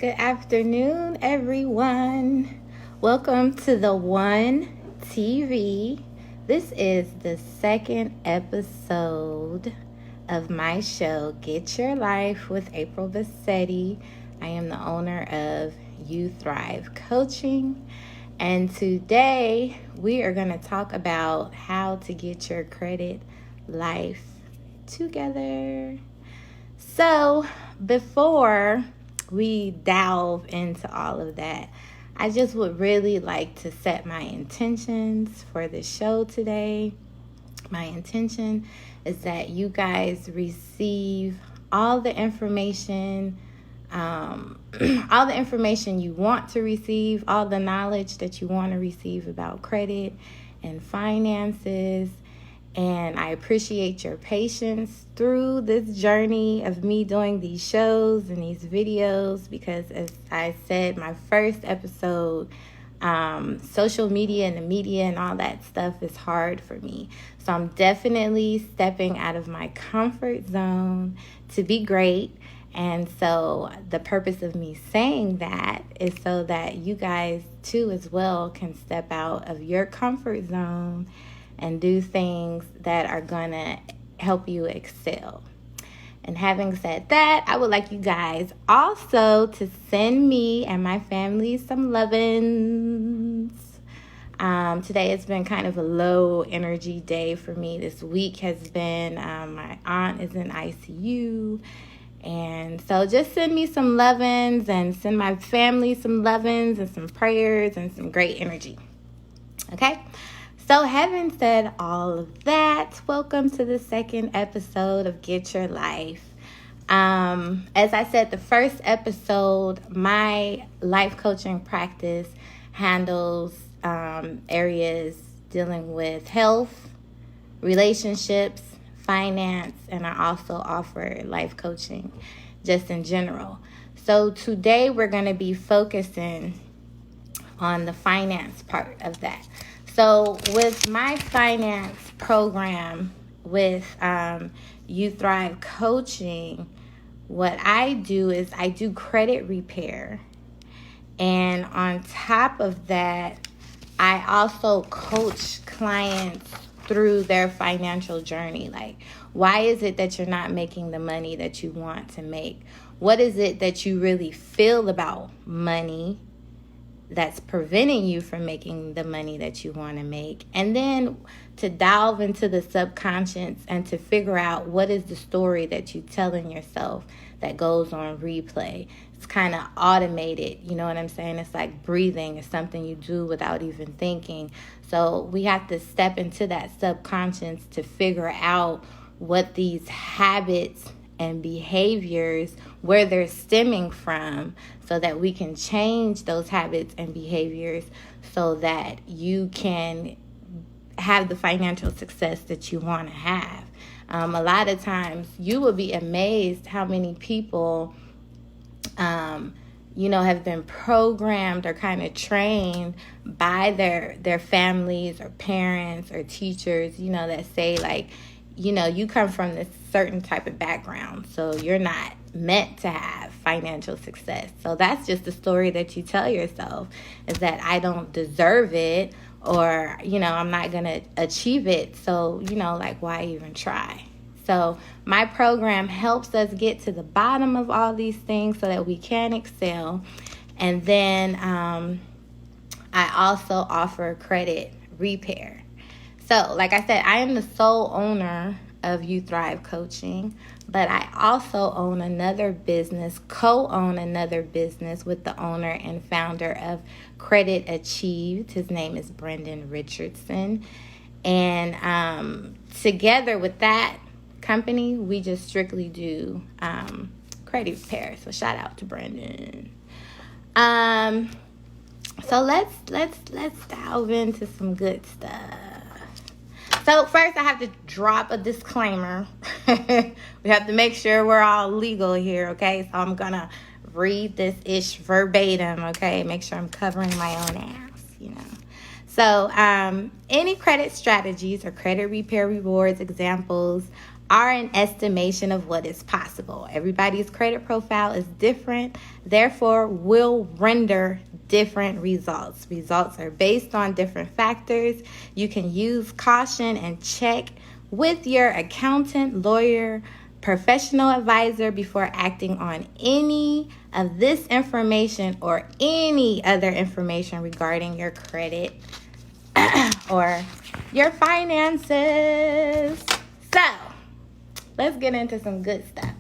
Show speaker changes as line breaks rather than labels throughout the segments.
Good afternoon, everyone. Welcome to the WunTv. This is the second episode of my show, Get Your Life with April Bassetti. I am the owner of WunTv Coaching. And today we are going to talk about how to get your credit life together. So before we delve into all of that, I just would really like to set my intentions for the show today. My intention is that you guys receive all the information you want to receive, all the knowledge that you want to receive about credit and finances. And I appreciate your patience through this journey of me doing these shows and these videos, because as I said, my first episode, social media and the media and all that stuff is hard for me. So I'm definitely stepping out of my comfort zone to be great. And so the purpose of me saying that is so that you guys too as well can step out of your comfort zone and do things that are going to help you excel. And having said that, I would like you guys also to send me and my family some lovin's. Today has been kind of a low energy day for me. This week has been, my aunt is in ICU. And so just send me some lovin's and send my family some lovin's and some prayers and some great energy. Okay? So having said all of that, welcome to the second episode of Get Your Life. As I said, the first episode, my life coaching practice handles areas dealing with health, relationships, finance, and I also offer life coaching just in general. So today we're going to be focusing on the finance part of that. So with my finance program with WunTv Coaching, what I do is I do credit repair. And on top of that, I also coach clients through their financial journey. Like, why is it that you're not making the money that you want to make? What is it that you really feel about money that's preventing you from making the money that you want to make? And then to delve into the subconscious and to figure out what is the story that you're telling yourself that goes on replay. It's kind of automated, you know what I'm saying? It's like breathing. It's something you do without even thinking. So we have to step into that subconscious to figure out what these habits and behaviors, where they're stemming from, so that we can change those habits and behaviors so that you can have the financial success that you want to have. A lot of times you will be amazed how many people, have been programmed or kind of trained by their families or parents or teachers, that say like, you come from this certain type of background, so you're not meant to have financial success. So that's just the story that you tell yourself, is that I don't deserve it, or, I'm not going to achieve it. So, why even try? So my program helps us get to the bottom of all these things so that we can excel. And then I also offer credit repair. So, like I said, I am the sole owner of WunTv Coaching, but I also own another business, co-own another business with the owner and founder of Credit Achieved. His name is Brendan Richardson. And together with that company, we just strictly do credit repair. So shout out to Brendan. So let's delve into some good stuff. So first I have to drop a disclaimer. We have to make sure we're all legal here, okay? So I'm going to read this ish verbatim, okay? Make sure I'm covering my own ass, So any credit strategies or credit repair rewards examples are an estimation of what is possible. Everybody's credit profile is different, therefore will render different results. Results are based on different factors. You can use caution and check with your accountant, lawyer, professional advisor before acting on any of this information or any other information regarding your credit or your finances. So, let's get into some good stuff.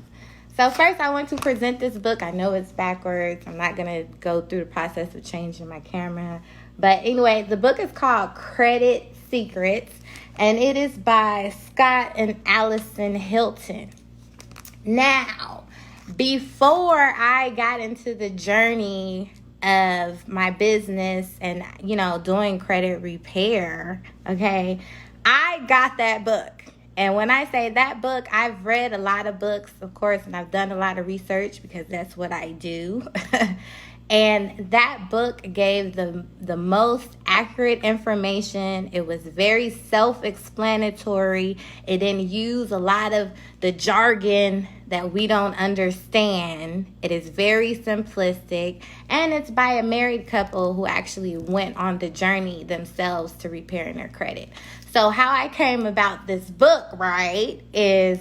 So first, I want to present this book. I know it's backwards. I'm not going to go through the process of changing my camera. But anyway, the book is called Credit Secrets, and it is by Scott and Allison Hilton. Now, before I got into the journey of my business and, doing credit repair, okay, I got that book. And when I say that book, I've read a lot of books, of course, and I've done a lot of research because that's what I do. And that book gave the most accurate information. It was very self-explanatory. It didn't use a lot of the jargon that we don't understand. It is very simplistic. And it's by a married couple who actually went on the journey themselves to repairing their credit. So how I came about this book, right, is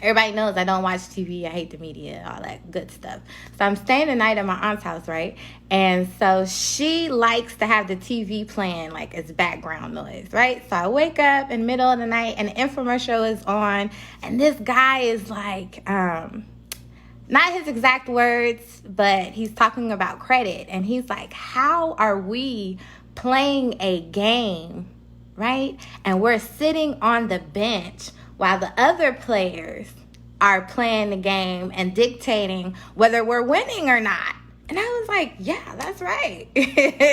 everybody knows I don't watch TV. I hate the media, all that good stuff. So I'm staying the night at my aunt's house, right? And so she likes to have the TV playing like as background noise, right? So I wake up in the middle of the night and the infomercial is on. And this guy is like, not his exact words, but he's talking about credit. And he's like, how are we playing a game, right? And we're sitting on the bench while the other players are playing the game and dictating whether we're winning or not. And I was like, yeah, that's right.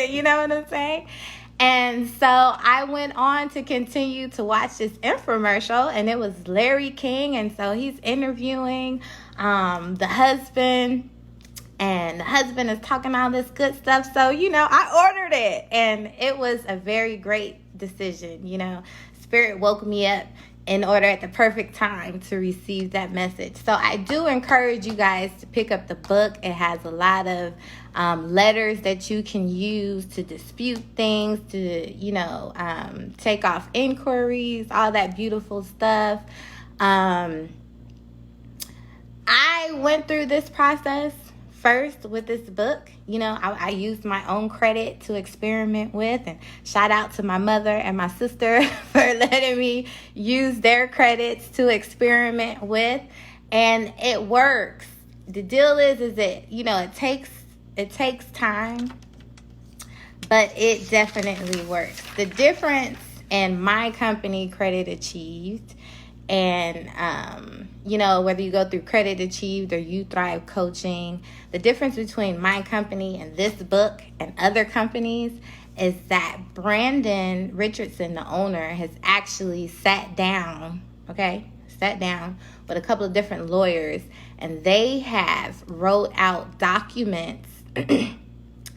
You know what I'm saying? And so I went on to continue to watch this infomercial, and it was Larry King. And so he's interviewing the husband, and the husband is talking all this good stuff. So, I ordered it, and it was a very great decision. Spirit woke me up in order at the perfect time to receive that message. So I do encourage you guys to pick up the book. It has a lot of letters that you can use to dispute things, to, take off inquiries, all that beautiful stuff. I went through this process first with this book. I used my own credit to experiment with, and shout out to my mother and my sister for letting me use their credits to experiment with, and it works. The deal is it takes time, but it definitely works. The difference in my company, Credit Achieved, and whether you go through Credit Achieved or You Thrive Coaching, the difference between my company and this book and other companies is that Brandon Richardson, the owner, has actually sat down with a couple of different lawyers, and they have wrote out documents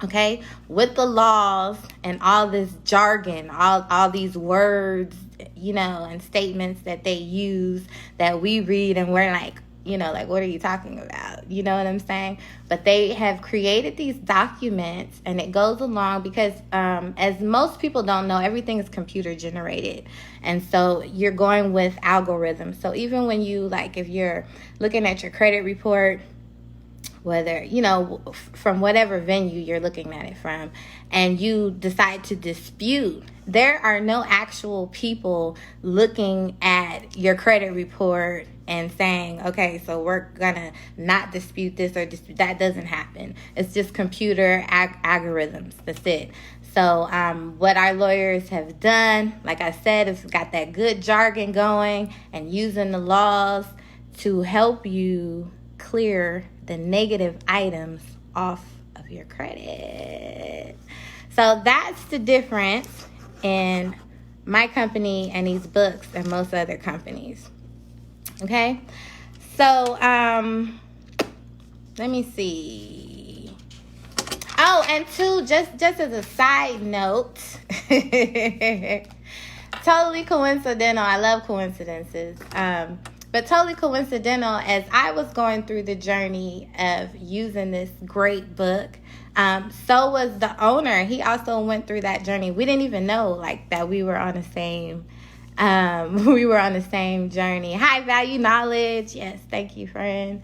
okay, with the laws and all this jargon, all these words, and statements that they use that we read and we're like, what are you talking about? You know what I'm saying? But they have created these documents, and it goes along because as most people don't know, everything is computer generated. And so you're going with algorithms. So even when if you're looking at your credit report, whether, from whatever venue you're looking at it from, and you decide to dispute, there are no actual people looking at your credit report and saying, okay, so we're gonna not dispute this or dispute that. Doesn't happen. It's just computer algorithms. That's it. So what our lawyers have done, like I said, is got that good jargon going and using the laws to help you clear the negative items off of your credit. So that's the difference in my company and these books and most other companies. Okay, so let me see. Oh, and two, just as a side note, totally coincidental. I love coincidences. But totally coincidental, as I was going through the journey of using this great book, so was the owner. He also went through that journey. We didn't even know like that we were on the same journey. High value knowledge. Yes, thank you, friend.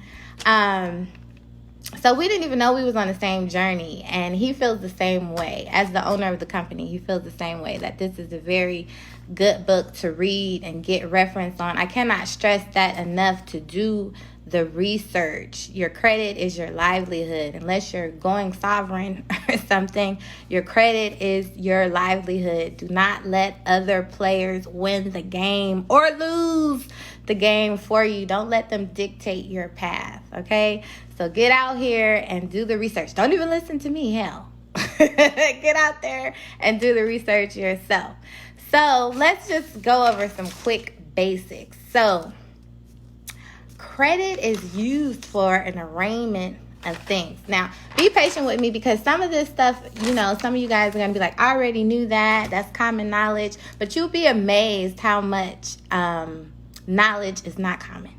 So we didn't even know we was on the same journey, and he feels the same way. As the owner of the company, he feels the same way, that this is a very good book to read and get reference on. I cannot stress that enough, to do the research. Your credit is your livelihood. Unless you're going sovereign or something, your credit is your livelihood. Do not let other players win the game or lose the game for you. Don't let them dictate your path, okay? So get out here and do the research. Don't even listen to me, hell. Get out there and do the research yourself. So let's just go over some quick basics. So credit is used for an arraignment of things. Now, be patient with me, because some of this stuff, some of you guys are going to be like, I already knew that. That's common knowledge. But you'll be amazed how much knowledge is not common.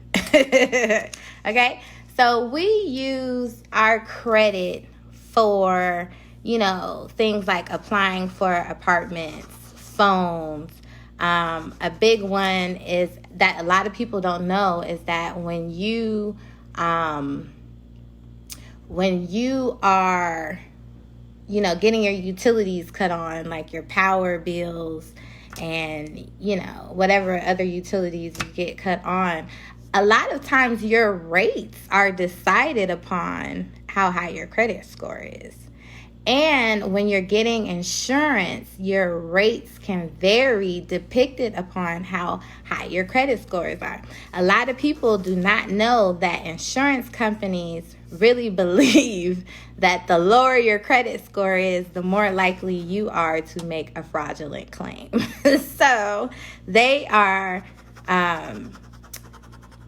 Okay? So we use our credit for, things like applying for apartments, phones. A big one is that a lot of people don't know is that when you are, getting your utilities cut on, like your power bills and, whatever other utilities you get cut on, a lot of times your rates are decided upon how high your credit score is. And when you're getting insurance, your rates can vary depicted upon how high your credit scores are. A lot of people do not know that insurance companies really believe that the lower your credit score is, the more likely you are to make a fraudulent claim. So they are...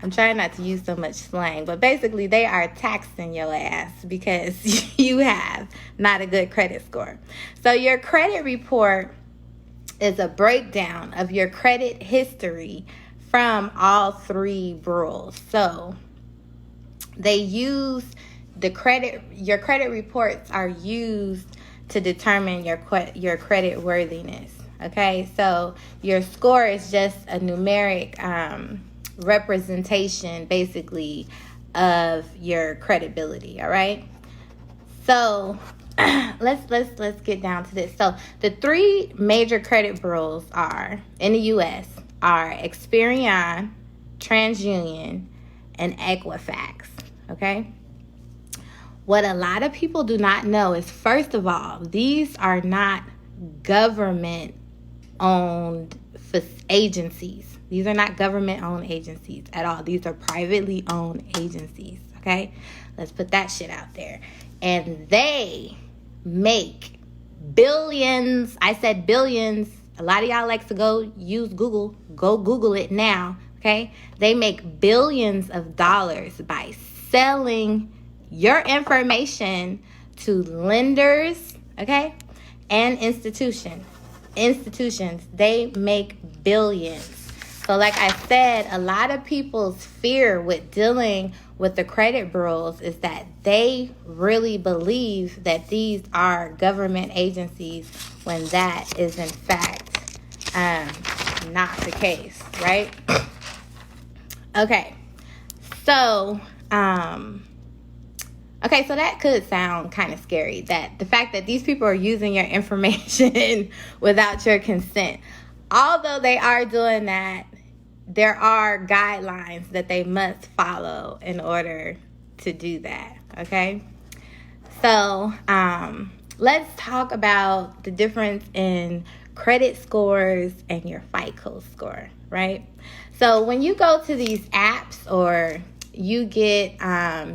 I'm trying not to use so much slang, but basically they are taxing your ass because you have not a good credit score. So your credit report is a breakdown of your credit history from all three bureaus. So they use your credit reports are used to determine your credit worthiness. Okay, so your score is just a numeric representation basically of your credibility. All right, so let's get down to this. So the three major credit bureaus are in the US are Experian, TransUnion, and Equifax. Okay, what a lot of people do not know is, first of all, these are not government owned agencies. These are not government-owned agencies at all. These are privately owned agencies, okay? Let's put that shit out there. And they make billions. I said billions. A lot of y'all like to go use Google. Go Google it now, okay? They make billions of dollars by selling your information to lenders, okay, and institutions. They make billions. So like I said, a lot of people's fear with dealing with the credit bureaus is that they really believe that these are government agencies, when that is in fact not the case, right? Okay, so so that could sound kind of scary, that the fact that these people are using your information without your consent. Although they are doing that, there are guidelines that they must follow in order to do that, okay? So let's talk about the difference in credit scores and your FICO score, right? So when you go to these apps, or you get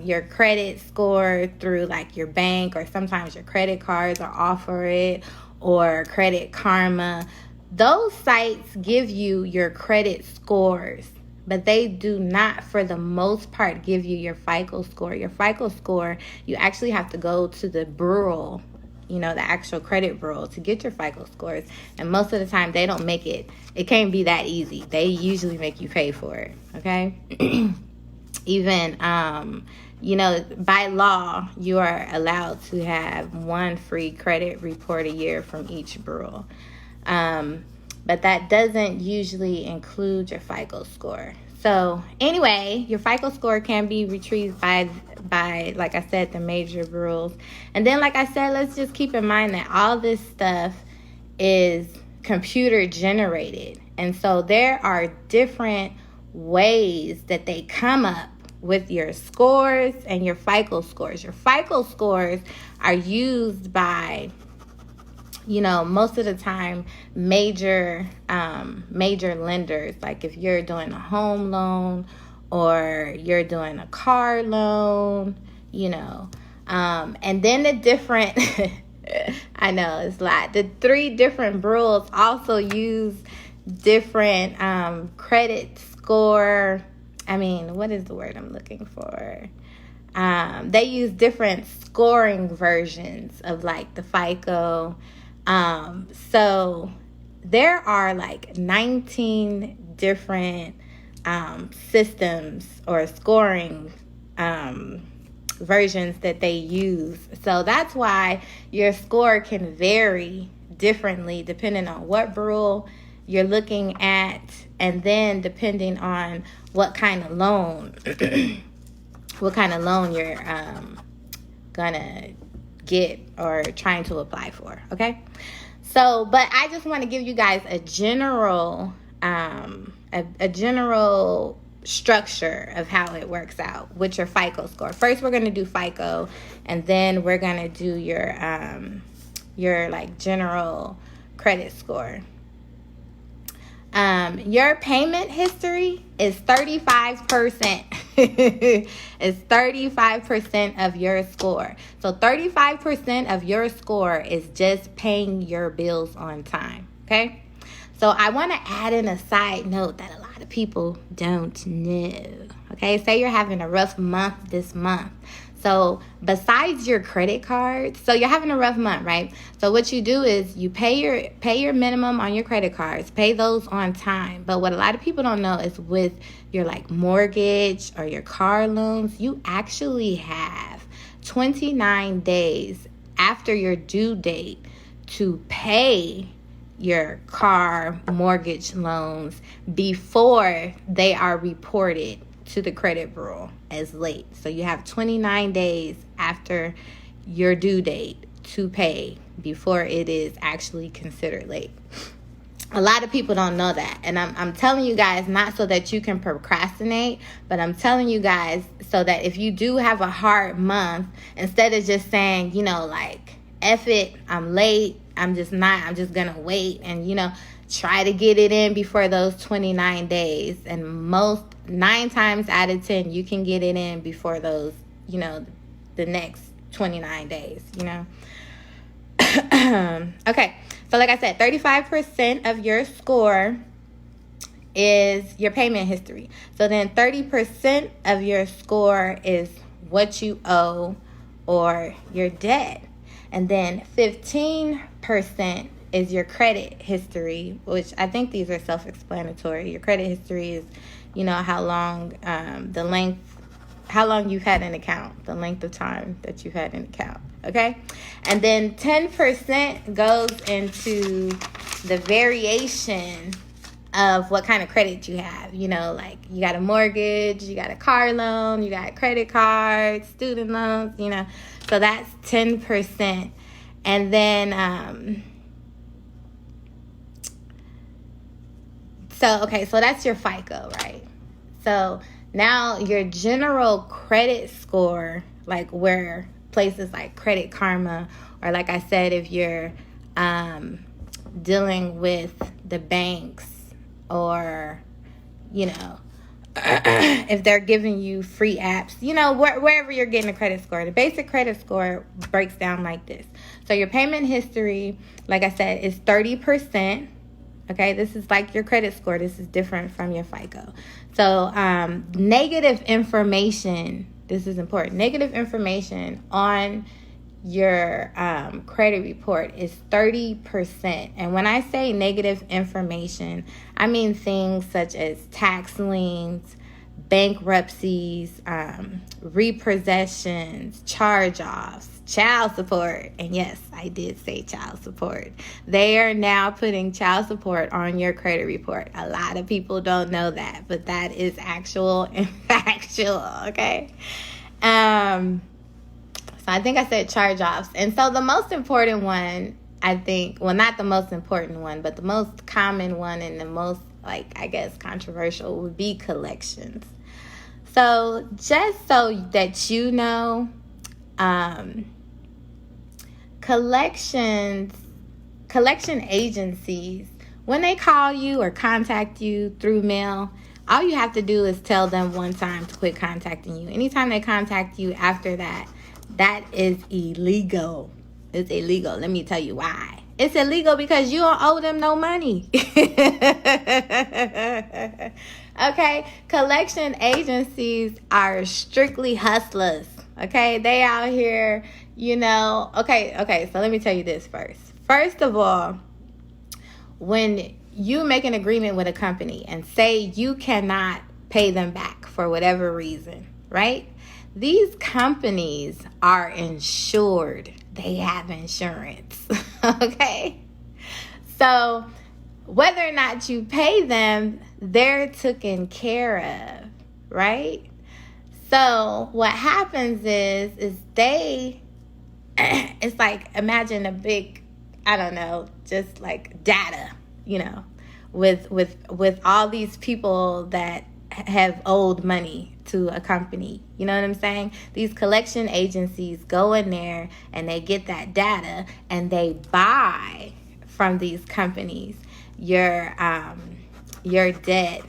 your credit score through like your bank, or sometimes your credit cards are offer it, or Credit Karma, those sites give you your credit scores, but they do not, for the most part, give you your FICO score. Your FICO score, you actually have to go to the bureau the actual credit bureau to get your FICO scores. And most of the time, they don't make it. It can't be that easy. They usually make you pay for it, okay? Even, by law, you are allowed to have one free credit report a year from each bureau. But that doesn't usually include your FICO score. So anyway, your FICO score can be retrieved by, like I said, the major bureaus. And then, like I said, let's just keep in mind that all this stuff is computer generated. And so there are different ways that they come up with your scores and your FICO scores. Your FICO scores are used by, most of the time, major lenders. Like if you're doing a home loan or you're doing a car loan, and then the different, I know it's a lot. The 3 different bureaus also use different credit score. What is the word I'm looking for? They use different scoring versions of like the FICO. So there are like 19 different systems or scoring versions that they use. So that's why your score can vary differently depending on what bureau you're looking at, and then depending on what kind of loan you're gonna get or trying to apply for. Okay, so but I just want to give you guys a general structure of how it works out with your FICO score. First, we're going to do FICO, and then we're going to do your like general credit score. Your payment history is 35%. It's 35% of your score. So 35% of your score is just paying your bills on time. Okay. So I want to add in a side note that a lot of people don't know. Okay. Say you're having a rough month this month. So besides your credit cards, so you're having a rough month, right? So what you do is you pay your minimum on your credit cards, pay those on time. But what a lot of people don't know is with your like mortgage or your car loans, you actually have 29 days after your due date to pay your car mortgage loans before they are reported to the credit bureau as late. So you have 29 days after your due date to pay before it is actually considered late. A lot of people don't know that. And I'm telling you guys not so that you can procrastinate, but I'm telling you guys so that if you do have a hard month, instead of just saying, like, F it, I'm late, I'm just gonna wait and, try to get it in before those 29 days. And 9 times out of 10, you can get it in before those, the next 29 days, Okay, so like I said, 35% of your score is your payment history. So then 30% of your score is what you owe or your debt. And then 15% is your credit history, which I think these are self-explanatory. Your credit history is, how long you've had an account, the length of time that you've had an account, okay? And then 10% goes into the variation of what kind of credit you have. Like you got a mortgage, you got a car loan, you got credit cards, student loans, So that's 10%. And then, so that's your FICO, right? So now your general credit score, like where places like Credit Karma, or like I said, if you're dealing with the banks, or, if they're giving you free apps, wherever you're getting a credit score, the basic credit score breaks down like this. So your payment history, like I said, is 30%. Okay, this is like your credit score. This is different from your FICO. So negative information, this is important, negative information on your credit report is 30%. And when I say negative information, I mean things such as tax liens, bankruptcies, repossessions, charge-offs, child support. And yes, I did say child support. They are now putting child support on your credit report. A lot of people don't know that, but that is actual and factual, okay? So I think I said charge-offs. And so the most important one, I think, well, not the most important one, but the most common one and the most, like, I guess, controversial would be collections. So just so that you know, collection agencies, when they call you or contact you through mail, all you have to do is tell them one time to quit contacting you. Anytime they contact you after that, that is illegal. It's illegal. Let me tell you why. It's illegal because you don't owe them no money. Okay? Collection agencies are strictly hustlers. Okay? They out here, you know. Okay, so let me tell you this first. First of all, when you make an agreement with a company and say you cannot pay them back for whatever reason, right? These companies are insured. They have insurance, okay? So whether or not you pay them, they're taken care of, right? So what happens is they, it's like, imagine a big, I don't know, just like data, you know, with all these people that have owed money to a company. You know what I'm saying? These collection agencies go in there and they get that data and they buy from these companies your debt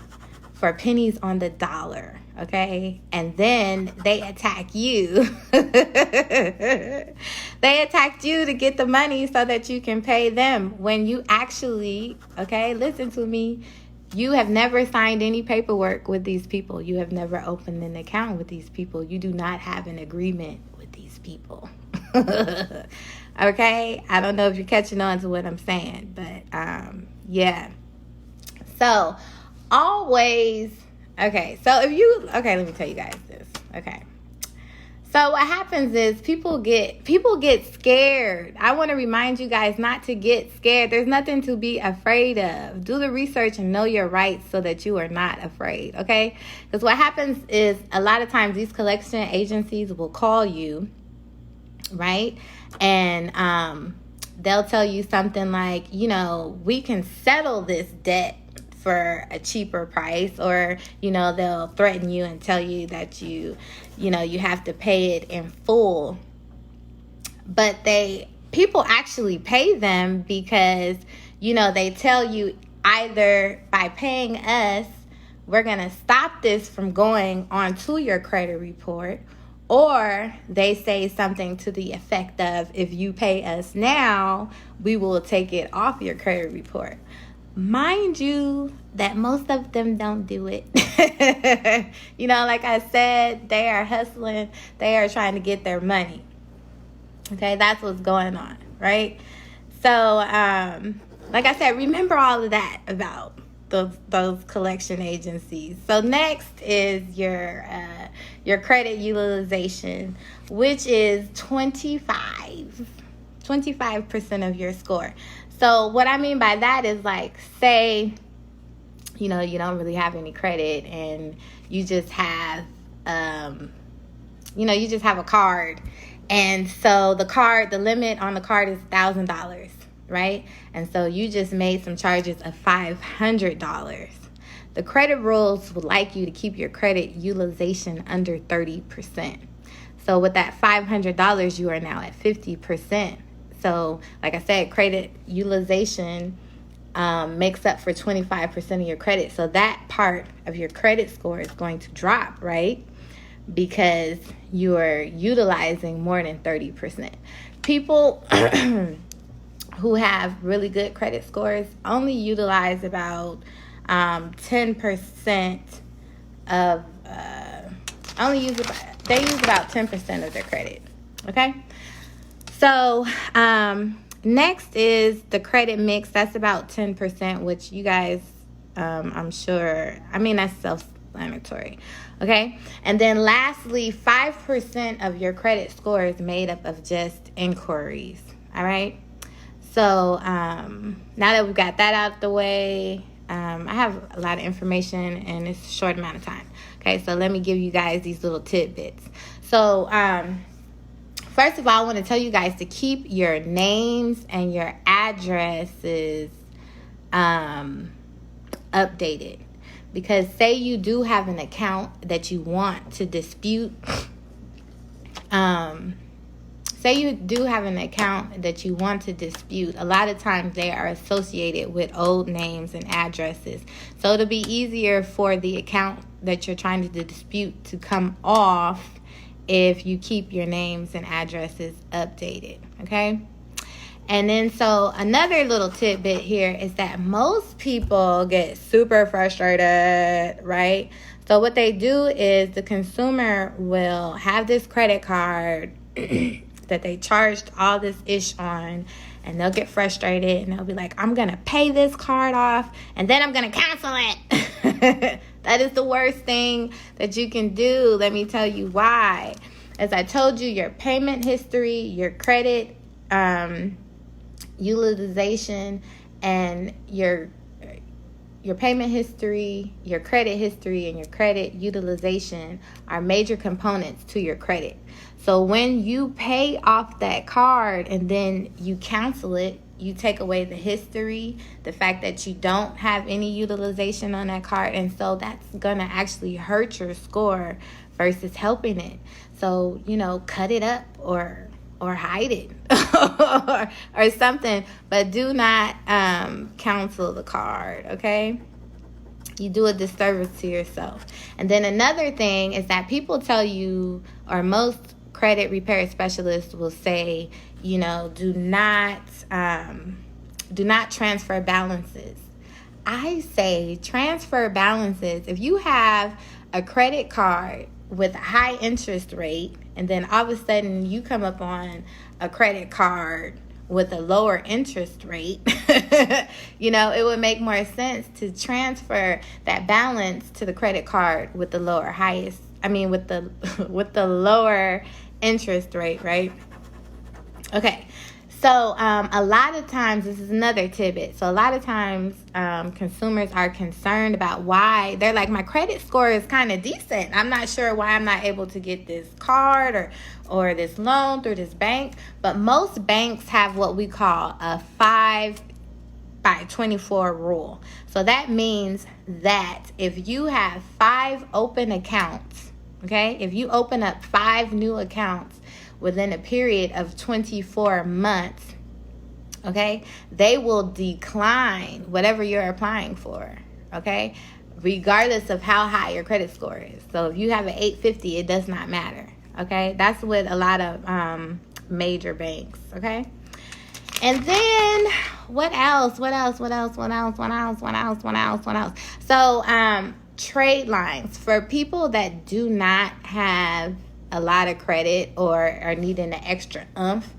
for pennies on the dollar, okay? And then they attack you. They attacked you to get the money so that you can pay them when you actually, okay, listen to me, you have never signed any paperwork with these people. You have never opened an account with these people. You do not have an agreement with these people. Okay? I don't know if you're catching on to what I'm saying, but yeah. So, always, okay, so if you, okay, let me tell you guys this, okay. So what happens is people get scared. I want to remind you guys not to get scared. There's nothing to be afraid of. Do the research and know your rights so that you are not afraid, okay? Because what happens is a lot of times these collection agencies will call you, right? And they'll tell you something like, you know, we can settle this debt for a cheaper price, or, you know, they'll threaten you and tell you that you have to pay it in full. But people actually pay them because, you know, they tell you either by paying us, we're going to stop this from going onto your credit report, or they say something to the effect of, if you pay us now, we will take it off your credit report. Mind you, that most of them don't do it. You know, like I said, they are hustling. They are trying to get their money. Okay, that's what's going on, right? So, like I said, remember all of that about those collection agencies. So next is your credit utilization, which is 25% of your score. So what I mean by that is, like, say, you know, you don't really have any credit and you just have, you just have a card. And so the limit on the card is $1,000, right? And so you just made some charges of $500. The credit rules would like you to keep your credit utilization under 30%. So with that $500, you are now at 50%. So, like I said, credit utilization makes up for 25% of your credit. So that part of your credit score is going to drop, right? Because you are utilizing more than 30%. People who have really good credit scores only utilize about 10% of, they use about 10% of their credit, okay? So, next is the credit mix. That's about 10%, which you guys, I'm sure, I mean, that's self-explanatory. Okay. And then lastly, 5% of your credit score is made up of just inquiries. All right. So, now that we've got that out of the way, I have a lot of information and it's a short amount of time. Okay. So let me give you guys these little tidbits. So, first of all, I want to tell you guys to keep your names and your addresses updated. Because say you do have an account that you want to dispute. Say you do have an account that you want to dispute. A lot of times they are associated with old names and addresses. So it'll be easier for the account that you're trying to dispute to come off if you keep your names and addresses updated, okay? And then so another little tidbit here is that most people get super frustrated, right? So what they do is the consumer will have this credit card that they charged all this ish on, and they'll get frustrated and they'll be like, I'm going to pay this card off and then I'm going to cancel it. That is the worst thing that you can do. Let me tell you why. As I told you, your payment history, your credit utilization, and your payment history, your credit history, and your credit utilization are major components to your credit. So when you pay off that card and then you cancel it, you take away the history, the fact that you don't have any utilization on that card. And so that's going to actually hurt your score versus helping it. So, cut it up or hide it or something, but do not cancel the card, okay? You do a disservice to yourself. And then another thing is that people tell you, or most credit repair specialists will say, do not transfer balances. I say transfer balances. If you have a credit card with a high interest rate, and then all of a sudden you come up on a credit card with a lower interest rate, it would make more sense to transfer that balance to the credit card with the with the lower interest rate, right? Okay. So a lot of times, this is another tidbit. So a lot of times consumers are concerned about why they're like, my credit score is kind of decent. I'm not sure why I'm not able to get this card or this loan through this bank. But most banks have what we call a 5 by 24 rule. So that means that if you have 5 open accounts, okay, if you open up 5 new accounts within a period of 24 months, okay, they will decline whatever you're applying for, okay, regardless of how high your credit score is. So if you have an 850, it does not matter, okay? That's with a lot of major banks, okay? And then what else? So trade lines. For people that do not have a lot of credit or are needing an extra oomph,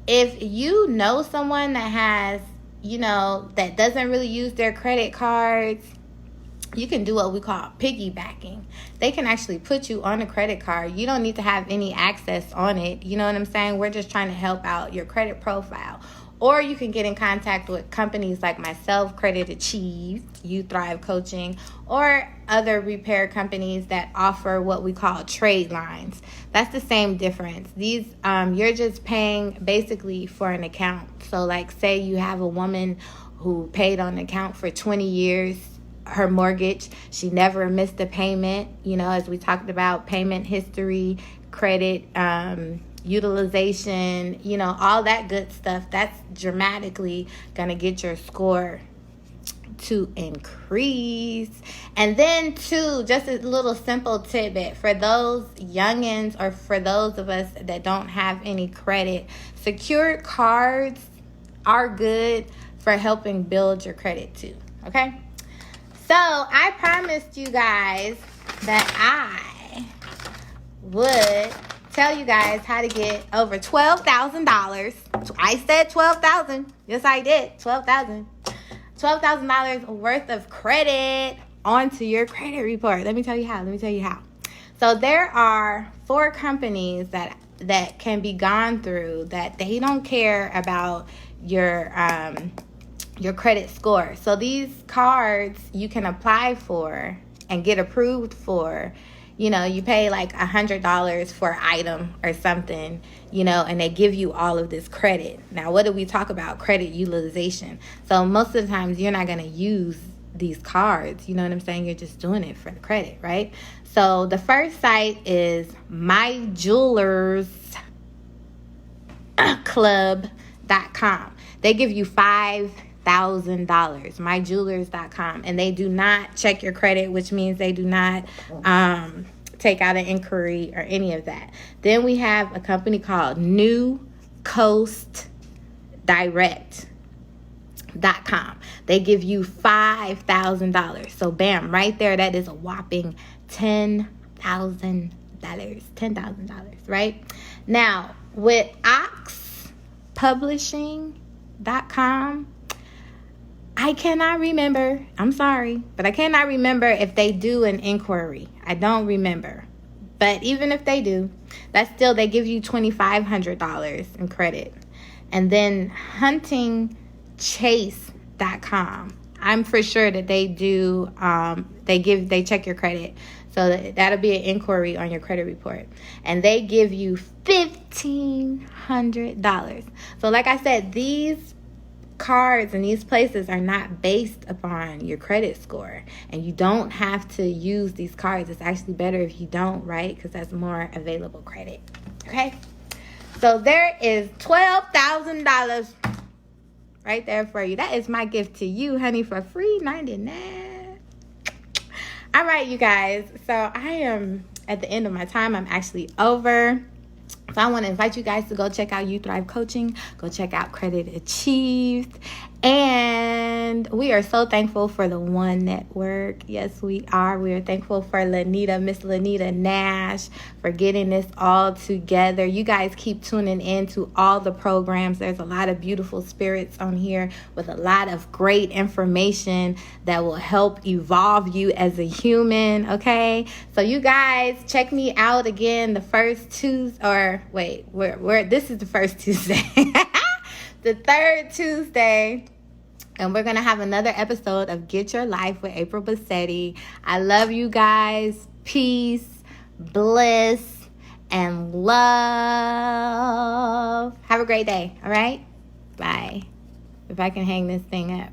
if you know someone that has, that doesn't really use their credit cards, you can do what we call piggybacking. They can actually put you on a credit card. You don't need to have any access on it. You know what I'm saying? We're just trying to help out your credit profile. Or you can get in contact with companies like myself, Credit Achieve, You Thrive Coaching, or other repair companies that offer what we call trade lines. That's the same difference. These, you're just paying basically for an account. So like say you have a woman who paid on an account for 20 years, her mortgage, she never missed a payment, as we talked about, payment history, credit, utilization, all that good stuff. That's dramatically gonna get your score to increase. And then too, just a little simple tidbit for those youngins or for those of us that don't have any credit, secured cards are good for helping build your credit too, okay? So I promised you guys that I would tell you guys how to get over $12,000. I said 12,000. Yes, I did. 12,000. $12,000 worth of credit onto your credit report. Let me tell you how. So there are 4 companies that can be gone through that they don't care about your credit score. So these cards you can apply for and get approved for. You pay like $100 for an item or something, and they give you all of this credit. Now, what do we talk about? Credit utilization. So most of the times you're not going to use these cards. You know what I'm saying? You're just doing it for the credit, right? So the first site is myjewelersclub.com. They give you $5,000, myjewelers.com, and they do not check your credit, which means they do not take out an inquiry or any of that. Then we have a company called newcoastdirect.com. They give you $5,000. So bam, right there, that is a whopping $10,000. $10,000, right? Now, with oxpublishing.com, I cannot remember. I'm sorry, but I cannot remember if they do an inquiry. I don't remember. But even if they do, that's still, they give you $2,500 in credit. And then huntingchase.com. I'm for sure that they do, they check your credit. So that'll be an inquiry on your credit report. And they give you $1,500. So like I said, these cards and these places are not based upon your credit score, and you don't have to use these cards. It's actually better if you don't, right? Because that's more available credit. Okay, so there is $12,000 right there for you. That is my gift to you, honey, for free 99. All right, you guys, so I am at the end of my time. I'm actually over. So I want to invite you guys to go check out You Thrive Coaching. Go check out Credit Achieved. And we are so thankful for the One Network. Yes, we are. We are thankful for Miss Lanita Nash, for getting this all together. You guys keep tuning in to all the programs. There's a lot of beautiful spirits on here with a lot of great information that will help evolve you as a human, okay? So you guys check me out again the first Tuesday, or wait, this is the first Tuesday. The third Tuesday, and we're going to have another episode of Get Your Life with April Bassetti. I love you guys. Peace, bliss, and love. Have a great day, all right? Bye. If I can hang this thing up.